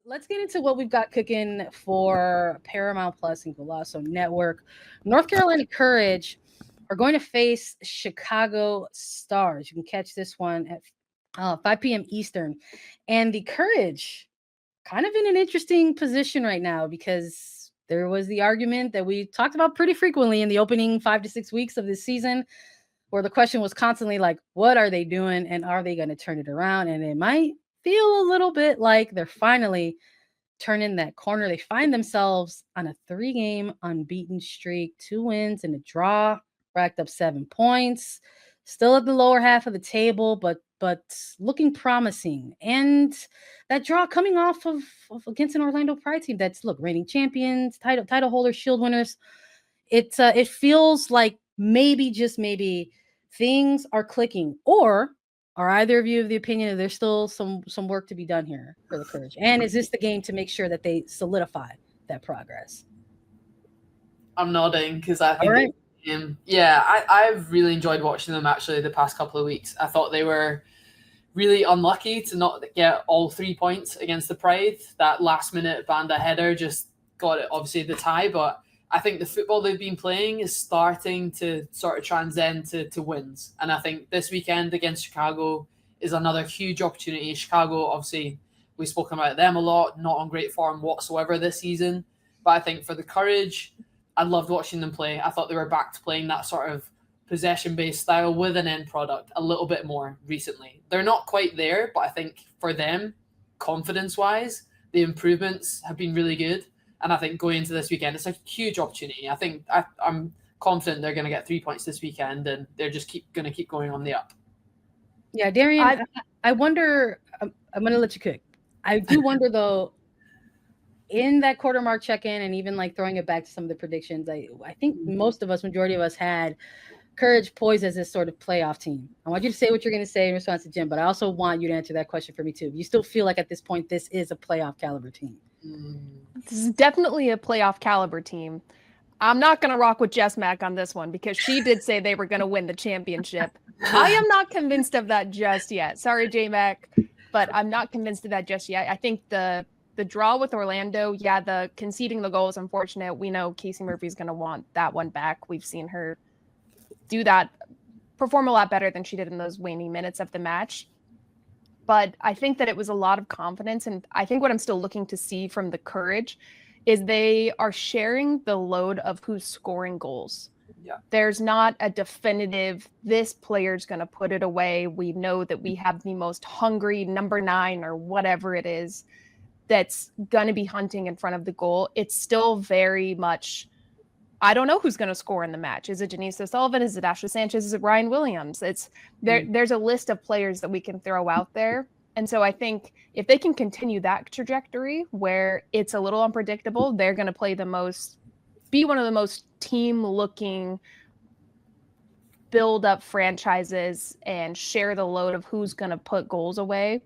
let's get into what we've got cooking for Paramount Plus and Golazo Network. North Carolina Courage are going to face Chicago Stars. You can catch this one at 5 p.m. Eastern. And the Courage kind of in an interesting position right now because there was the argument that we talked about pretty frequently in the opening 5 to 6 weeks of this season, where the question was constantly like, what are they doing and are they going to turn it around? And it might feel a little bit like they're finally turning that corner. They find themselves on a 3-game unbeaten streak, 2 wins and a draw, racked up 7 points, still at the lower half of the table, but looking promising. And that draw coming off of against an Orlando Pride team that's reigning champions, title holders, Shield winners. It feels like maybe, just maybe, things are clicking. Or are either of you of the opinion that there's still some work to be done here for the Courage? And is this the game to make sure that they solidify that progress? I'm nodding because I think I've really enjoyed watching them actually the past couple of weeks. I thought they were really unlucky to not get all 3 points against the Pride. That last minute Banda header just got it, obviously the tie, but I think the football they've been playing is starting to sort of transcend to wins. And I think this weekend against Chicago is another huge opportunity. Chicago, obviously, we've spoken about them a lot, not on great form whatsoever this season. But I think for the Courage, I loved watching them play. I thought they were back to playing that sort of possession-based style with an end product a little bit more recently. They're not quite there, but I think for them, confidence-wise, the improvements have been really good. And I think going into this weekend, it's a huge opportunity. I think I'm confident they're going to get 3 points this weekend, and they're just going to keep going on the up. Yeah, Darian, I wonder, I'm going to let you cook. I do wonder, though, in that quarter mark check-in and even throwing it back to some of the predictions, I think majority of us had Courage poised as this sort of playoff team. I want you to say what you're going to say in response to Jim, but I also want you to answer that question for me, too. You still feel like at this point this is a playoff caliber team? This is definitely a playoff caliber team. I'm not going to rock with Jess Mack on this one because she did say they were going to win the championship. I am not convinced of that just yet. Sorry, J-Mac, but I'm not convinced of that just yet. I think the draw with Orlando, the conceding the goal is unfortunate. We know Casey Murphy's going to want that one back. We've seen her do that, perform a lot better than she did in those waning minutes of the match. But I think that it was a lot of confidence. And I think what I'm still looking to see from the Courage is they are sharing the load of who's scoring goals. Yeah. There's not a definitive, this player's going to put it away. We know that we have the most hungry number 9 or whatever it is that's going to be hunting in front of the goal. It's still very much, I don't know who's going to score in the match. Is it Janice O'Sullivan? Is it Ashley Sanchez? Is it Ryan Williams? It's there's a list of players that we can throw out there. And so I think if they can continue that trajectory where it's a little unpredictable, they're going to be one of the most team-looking build-up franchises and share the load of who's going to put goals away,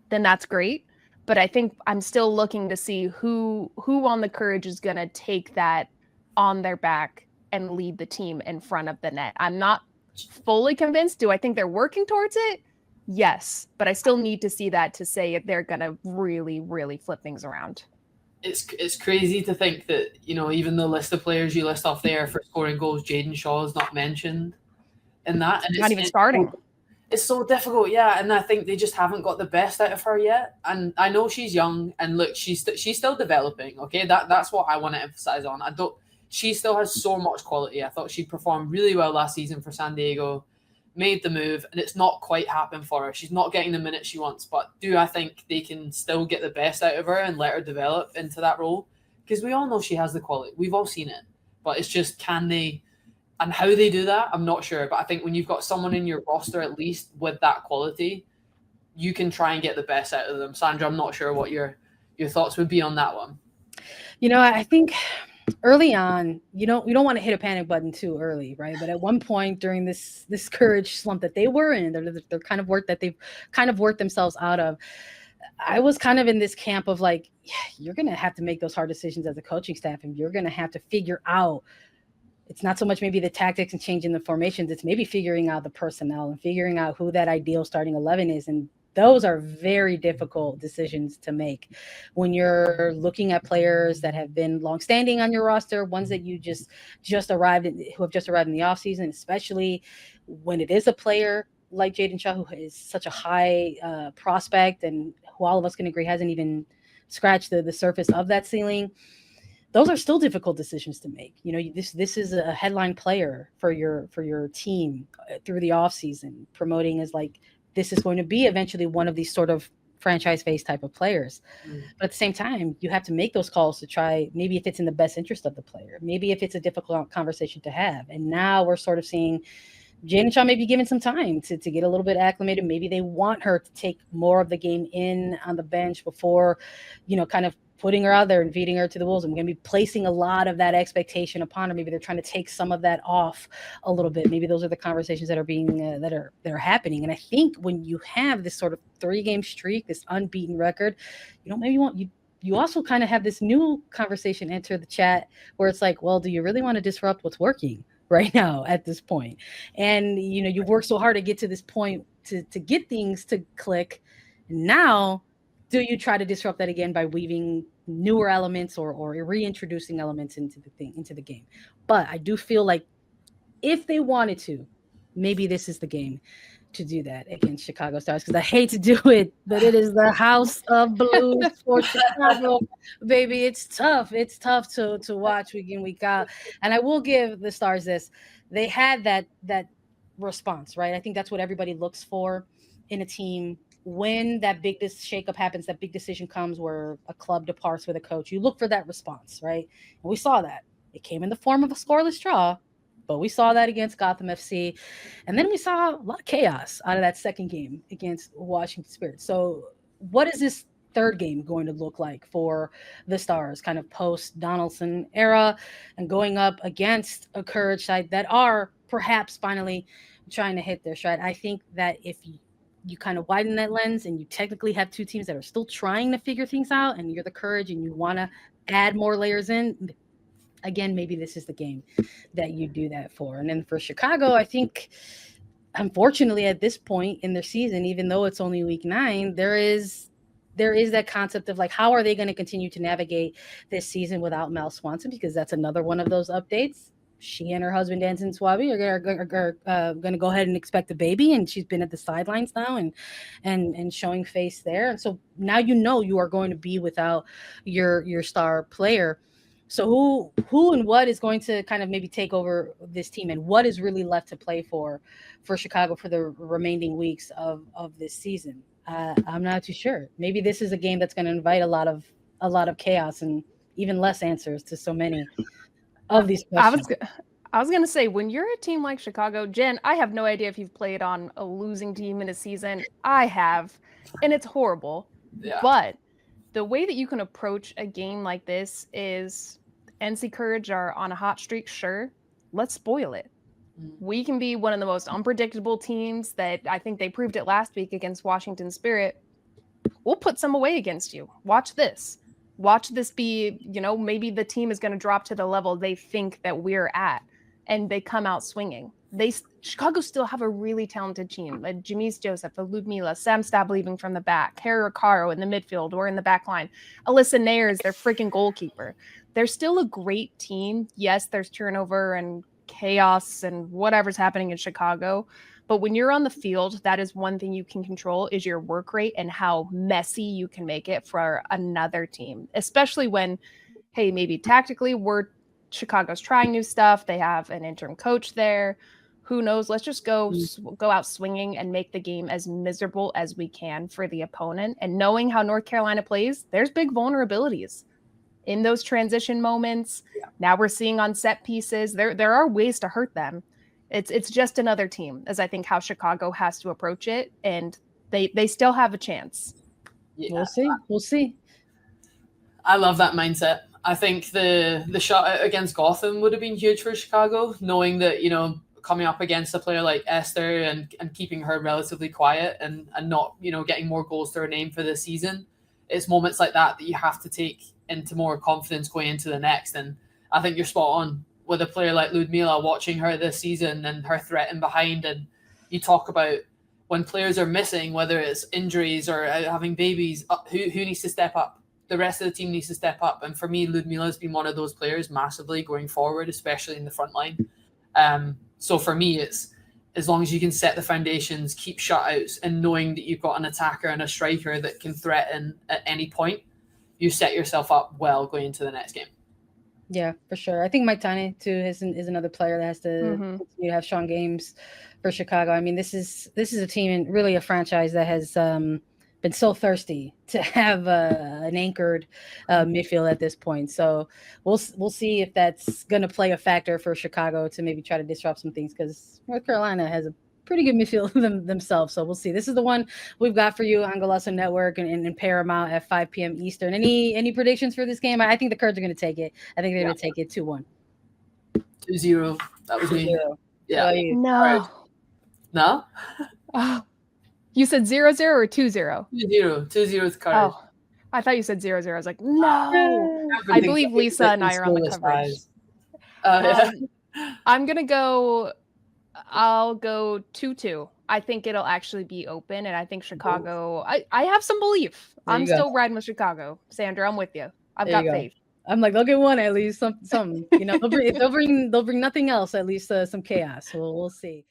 then that's great. But I think I'm still looking to see who on the Courage is going to take that on their back and lead the team in front of the net. I'm not fully convinced. Do I think they're working towards it? Yes, but I still need to see that to say they're going to really, really flip things around. It's crazy to think that, even the list of players you list off there for scoring goals, Jaedyn Shaw is not mentioned in that. And not even starting. It's so difficult, yeah. And I think they just haven't got the best out of her yet. And I know she's young, and look, she's still developing. Okay, that's what I want to emphasize on. She still has so much quality. I thought she performed really well last season for San Diego, made the move, and it's not quite happened for her. She's not getting the minutes she wants, but do I think they can still get the best out of her and let her develop into that role? Because we all know she has the quality. We've all seen it. But it's just, can they, and how they do that, I'm not sure. But I think when you've got someone in your roster, at least with that quality, you can try and get the best out of them. Sandra, I'm not sure what your thoughts would be on that one. I think early on, you don't want to hit a panic button too early, right? But at one point during this Courage slump that they were in, they're kind of work that they've kind of worked themselves out of, I was kind of in this camp of you're going to have to make those hard decisions as a coaching staff, and you're going to have to figure out, it's not so much maybe the tactics and changing the formations, it's maybe figuring out the personnel and figuring out who that ideal starting 11 is, and Those are very difficult decisions to make when you're looking at players that have been longstanding on your roster, ones that you just arrived in, who have just arrived in the offseason, especially when it is a player like Jaedyn Shaw, who is such a high prospect and who all of us can agree hasn't even scratched the surface of that ceiling. Those are still difficult decisions to make. You know, this is a headline player for your team through the offseason, promoting as like, this is going to be eventually one of these sort of franchise face type of players. But at the same time, you have to make those calls to try, maybe if it's in the best interest of the player, maybe if it's a difficult conversation to have. And now we're sort of seeing Jaedyn Shaw maybe given some time to get a little bit acclimated. Maybe they want her to take more of the game in on the bench before, you know, kind of putting her out there and feeding her to the wolves. I'm going to be placing a lot of that expectation upon her. Maybe they're trying to take some of that off a little bit. Maybe those are the conversations that are being that are happening. And I think when you have this sort of 3-game streak, this unbeaten record, you know, maybe you also kind of have this new conversation enter the chat where it's like, well, do you really want to disrupt what's working right now at this point? And, you know, you've worked so hard to get to this point to get things to click. Now, do you try to disrupt that again by weaving newer elements or reintroducing elements into the game? But I do feel like if they wanted to, maybe this is the game to do that against Chicago Stars, because I hate to do it, but it is the house of blues for Chicago, baby. It's tough. It's tough to watch week in, week out. And I will give the Stars this. They had that response, right? I think that's what everybody looks for in a team. When that big shakeup happens, that big decision comes where a club departs with a coach, you look for that response, right? And we saw that. It came in the form of a scoreless draw, but we saw that against Gotham FC. And then we saw a lot of chaos out of that second game against Washington Spirit. So what is this third game going to look like for the Stars, kind of post Donaldson era, and going up against a Courage side that are perhaps finally trying to hit their stride? I think that if you kind of widen that lens and you technically have two teams that are still trying to figure things out, and you're the Courage and you want to add more layers in, again, maybe this is the game that you do that for. And then for Chicago, I think, unfortunately, at this point in their season, even though it's only week 9, there is that concept of like, how are they going to continue to navigate this season without Mel Swanson? Because that's another one of those updates. She and her husband, Danson Swaby, are going to go ahead and expect a baby, and she's been at the sidelines now and showing face there. And so now you are going to be without your star player. So who and what is going to kind of maybe take over this team, and what is really left to play for Chicago for the remaining weeks of this season? I'm not too sure. Maybe this is a game that's going to invite a lot of chaos and even less answers to so many of these questions. I was going to say, when you're a team like Chicago, Jen, I have no idea if you've played on a losing team in a season. I have, and it's horrible. Yeah. But the way that you can approach a game like this is NC Courage are on a hot streak. Sure, let's spoil it. We can be one of the most unpredictable teams that I think they proved it last week against Washington Spirit. We'll put some away against you. Watch this. Watch this be, maybe the team is going to drop to the level they think that we're at, and they come out swinging. Chicago still have a really talented team. Jamise Joseph, Ludmila, Sam Stab leaving from the back, Harry Recaro in the midfield or in the back line. Alyssa Nair is their freaking goalkeeper. They're still a great team. Yes, there's turnover and chaos and whatever's happening in Chicago. But when you're on the field, that is one thing you can control, is your work rate and how messy you can make it for another team, especially when, hey, maybe tactically Chicago's trying new stuff. They have an interim coach there. Who knows? Let's just go out swinging and make the game as miserable as we can for the opponent. And knowing how North Carolina plays, there's big vulnerabilities in those transition moments. Yeah. Now we're seeing on set pieces, there are ways to hurt them. It's just another team, as I think how Chicago has to approach it, and they still have a chance. Yeah. We'll see. I love that mindset. I think the shot against Gotham would have been huge for Chicago, knowing that, coming up against a player like Esther and keeping her relatively quiet and not, getting more goals to her name for the season. It's moments like that you have to take into more confidence going into the next. And I think you're spot on with a player like Ludmila, watching her this season and her threat in behind. And you talk about when players are missing, whether it's injuries or having babies, who needs to step up? The rest of the team needs to step up. And for me, Ludmila has been one of those players massively going forward, especially in the front line. So for me, it's as long as you can set the foundations, keep shutouts, and knowing that you've got an attacker and a striker that can threaten at any point, you set yourself up well going into the next game. Yeah, for sure. I think Mike Tine too is another player that has to continue to have strong games for Chicago. I mean, this is a team and really a franchise that has been so thirsty to have an anchored midfield at this point. So we'll see if that's going to play a factor for Chicago to maybe try to disrupt some things, because North Carolina has a pretty good midfield themselves. So we'll see. This is the one we've got for you on Golazo Network and Paramount at 5 p.m. Eastern. Any predictions for this game? I think the Courage are going to take it. I think they're going to take it 2-1. 2-0. That was me. 2-0. Yeah. No. No? Oh. You said 0-0 or 2-0? 2-0. 2-0 with Courage. Oh, I thought you said 0-0. I was like, no. I believe Lisa and I are on the coverage. I'm going to go... I'll go 2-2. I think it'll actually be open, and I think Chicago. I have some belief. I'm still riding with Chicago. Sandra, I'm with you. I've got faith. I'm like, they'll get one at least. Some. You know, they'll bring nothing else. At least some chaos. We'll see.